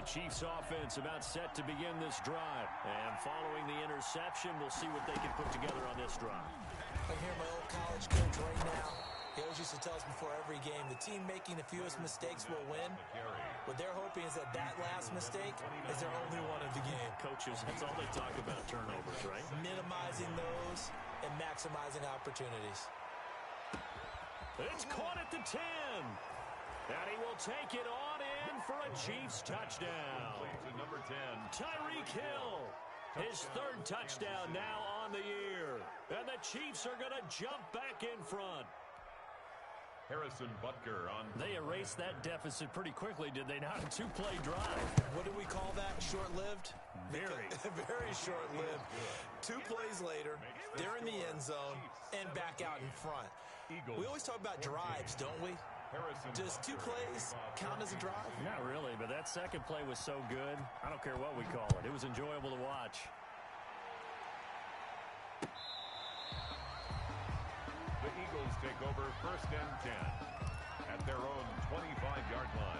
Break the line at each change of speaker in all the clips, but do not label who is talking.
Chiefs offense about set to begin this drive. And following the interception, we'll see what they can put together on this drive.
I hear my old college coach right now. He always used to tell us before every game, the team making the fewest mistakes will win. What they're hoping is that that last mistake is their only one of the game.
Coaches, that's all they talk about, turnovers, right?
Minimizing those and maximizing opportunities.
It's caught at the 10. And he will take it on in for a Chiefs touchdown.
To number 10.
Tyreek Hill. His third touchdown now on the year. And the Chiefs are going to jump back in front.
Harrison Butker on.
They erased that deficit pretty quickly, did they not? A two-play drive.
What do we call that? Short-lived?
Very.
Very short-lived. 2 plays later, they're in the end zone and back out in front. We always talk about drives, don't we? Does 2 plays count as a drive?
Not really, but that second play was so good. I don't care what we call it. It was enjoyable to watch.
The Eagles take over 1st and 10 at their own 25-yard line.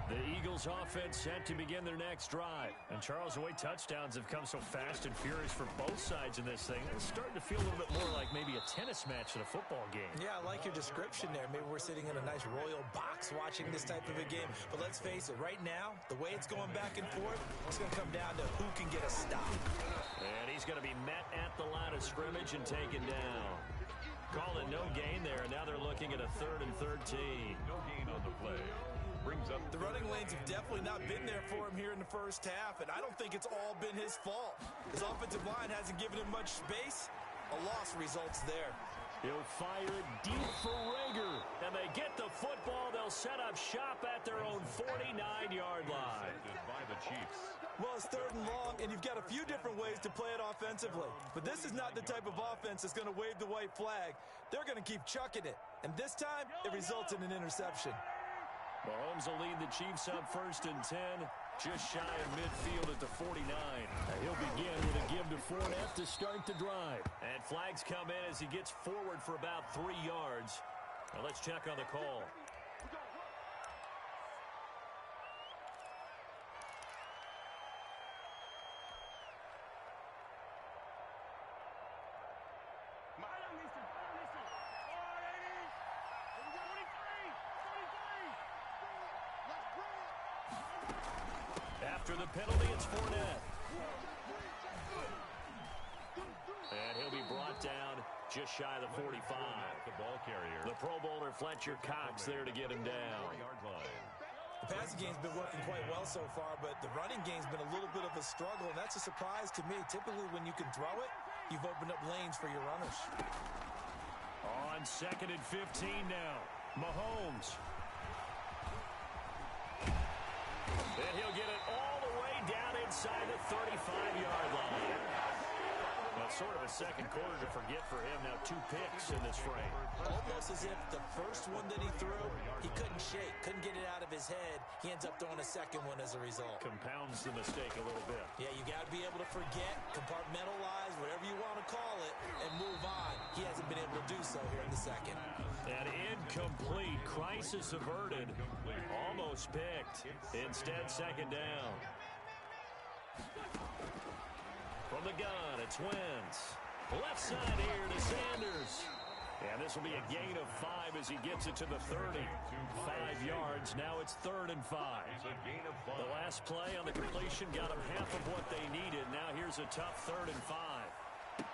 The Eagles offense set to begin their next drive. And Charles, the way touchdowns have come so fast and furious for both sides in this thing, it's starting to feel a little bit more like maybe a tennis match than a football game.
Yeah, I like your description there. Maybe we're sitting in a nice royal box watching this type of a game. But let's face it, right now, the way it's going back and forth, it's going to come down to who can get a stop.
And he's going to be met at the line of scrimmage and taken down. Calling no gain there, and now they're looking at a 3rd and 13.
No gain on the play. Brings up
the running lanes have definitely not been there for him here in the first half, and I don't think it's all been his fault. His offensive line hasn't given him much space. A loss results there.
He'll fire it deep for Rager, and they get the football. They'll set up shop at their own 49-yard line.
By the Chiefs.
Well, it's 3rd and long, and you've got a few different ways to play it offensively. But this is not the type of offense that's going to wave the white flag. They're going to keep chucking it, and this time it results in an interception.
Mahomes will lead the Chiefs up 1st and 10, just shy of midfield at the 49. He'll begin with a give to Fournette to start the drive. And flags come in as he gets forward for about 3 yards. Now let's check on the call. After the penalty, it's Fournette. And he'll be brought down just shy of the 45.
The ball carrier.
The Pro Bowler Fletcher Cox there to get him down.
The passing game's been working quite well so far, but the running game's been a little bit of a struggle, and that's a surprise to me. Typically, when you can throw it, you've opened up lanes for your runners.
On 2nd and 15 now, Mahomes. And he'll get it all the way down inside the 35-yard line. Well, sort of a second quarter to forget for him. Now 2 picks in this frame.
Almost as if the first one that he threw, he couldn't shake, couldn't get it out of his head. He ends up throwing a second one as a result.
Compounds the mistake a little bit.
Yeah, you got to be able to forget, compartmentalize, whatever you want to call it, and move on. He hasn't been able to do so here in the second.
And incomplete. Crisis averted. Almost picked. Instead, 2nd down. From the gun, it's Wentz. Left side here to Sanders. And this will be a gain of 5 as he gets it to the 30. 5 yards. Now it's 3rd and 5. The last play on the completion got him half of what they needed. Now here's a tough 3rd and 5.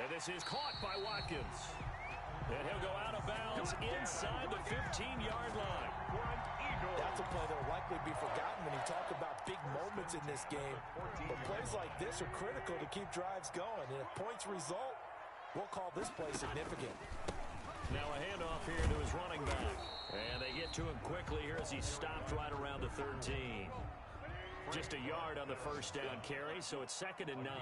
And this is caught by Watkins. And he'll go out of bounds inside the 15-yard line.
That's a play that will likely be forgotten when you talk about big moments in this game. But plays like this are critical to keep drives going. And if points result, we'll call this play significant.
Now a handoff here to his running back. And they get to him quickly here as he's stopped right around the 13. Just a yard on the first down carry, so it's 2nd and 9.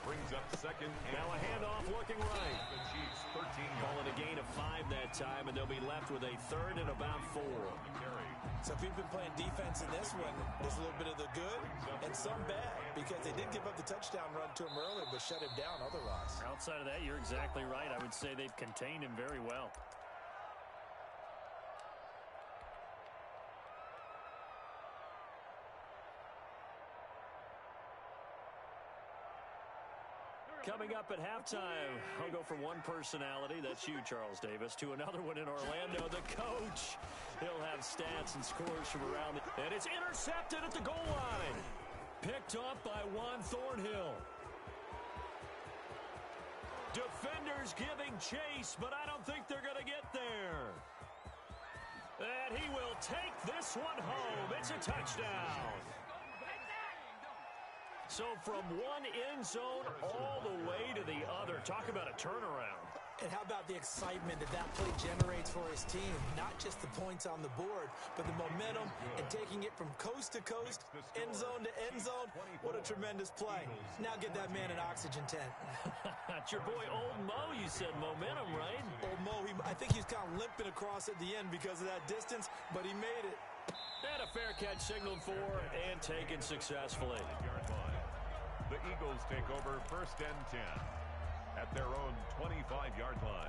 Brings up 2nd.
Now a handoff looking right.
The Chiefs 13.
Calling a gain of 5 that time, and they'll be left with a 3rd and about 4.
So if you've been playing defense in this one, there's a little bit of the good and some bad, because they did give up the touchdown run to him earlier, but shut him down otherwise.
Outside of that, you're exactly right. I would say they've contained him very well. Coming up at halftime, I'll go from one personality, that's you, Charles Davis, to another one in Orlando, the coach. He'll have stats and scores from around and it's intercepted at the goal line. Picked off by Juan Thornhill. Defenders giving chase, but I don't think they're going to get there. And he will take this one home. It's a touchdown. So from one end zone all the way to the other. Talk about a turnaround.
And how about the excitement that play generates for his team? Not just the points on the board, but the momentum and taking it from coast to coast, end zone to end zone. What a tremendous play. Now get that man an oxygen tent.
It's your boy Old Mo, you said momentum, right?
Old Mo, I think he's kind of limping across at the end because of that distance, but he made it.
And a fair catch signaled for and taken successfully.
The Eagles take over 1st and 10 at their own 25-yard line.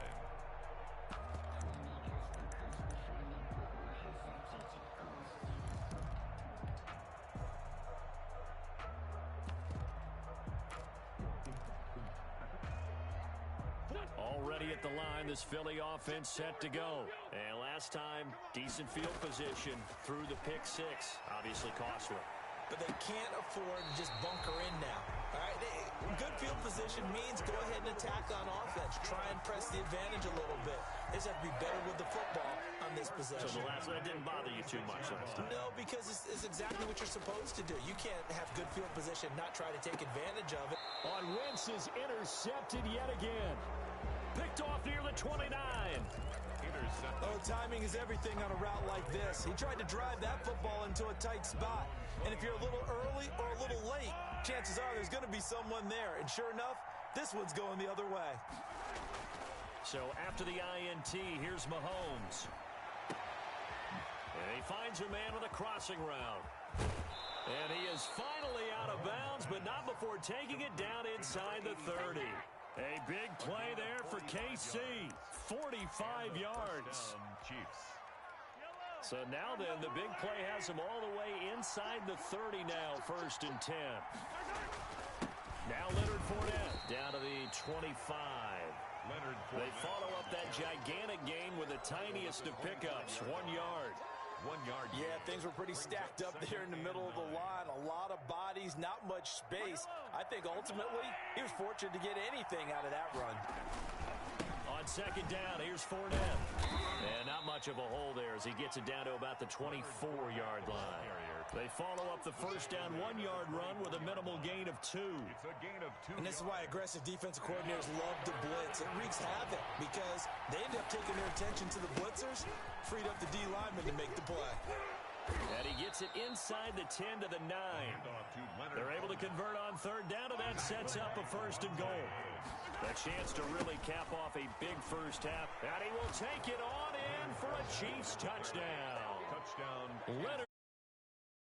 Already at the line, this Philly offense set to go. And last time, decent field position through the pick six. Obviously costly.
But they can't afford to just bunker in now. All right, good field position means go ahead and attack on offense. Try and press the advantage a little bit. They just have to be better with the football on this possession.
So the last one didn't bother you too much last time?
No, because it's exactly what you're supposed to do. You can't have good field position, not try to take advantage of it.
On Wentz is intercepted yet again. Picked off near the 29.
Oh, timing is everything on a route like this. He tried to drive that football into a tight spot. And if you're a little early or a little late, chances are there's going to be someone there. And sure enough, this one's going the other way.
So after the INT, here's Mahomes. And he finds a man with a crossing route. And he is finally out of bounds, but not before taking it down inside the 30. A big play there for KC. 45 yards.
Chiefs.
So now then, the big play has him all the way inside the 30 now, 1st and 10. Now Leonard Fournette down to the 25. They follow up that gigantic gain with the tiniest of pickups, 1 yard.
1 yard.
Yeah, things were pretty stacked up there in the middle of the line. A lot of bodies, not much space. I think ultimately he was fortunate to get anything out of that run.
On 2nd down, here's Fournette. And not much of a hole there as he gets it down to about the 24-yard line. They follow up the 1st down 1 yard run with a minimal gain of 2.
It's a gain of 2.
And this is why aggressive defensive coordinators love to blitz. It wreaks havoc because they end up taking their attention to the blitzers, freed up the D lineman to make the play.
And he gets it inside the 10 to the 9. They're able to convert on 3rd down, and that sets up a 1st and goal. A chance to really cap off a big first half. And he will take it on in for a Chiefs touchdown.
Touchdown.
Leonard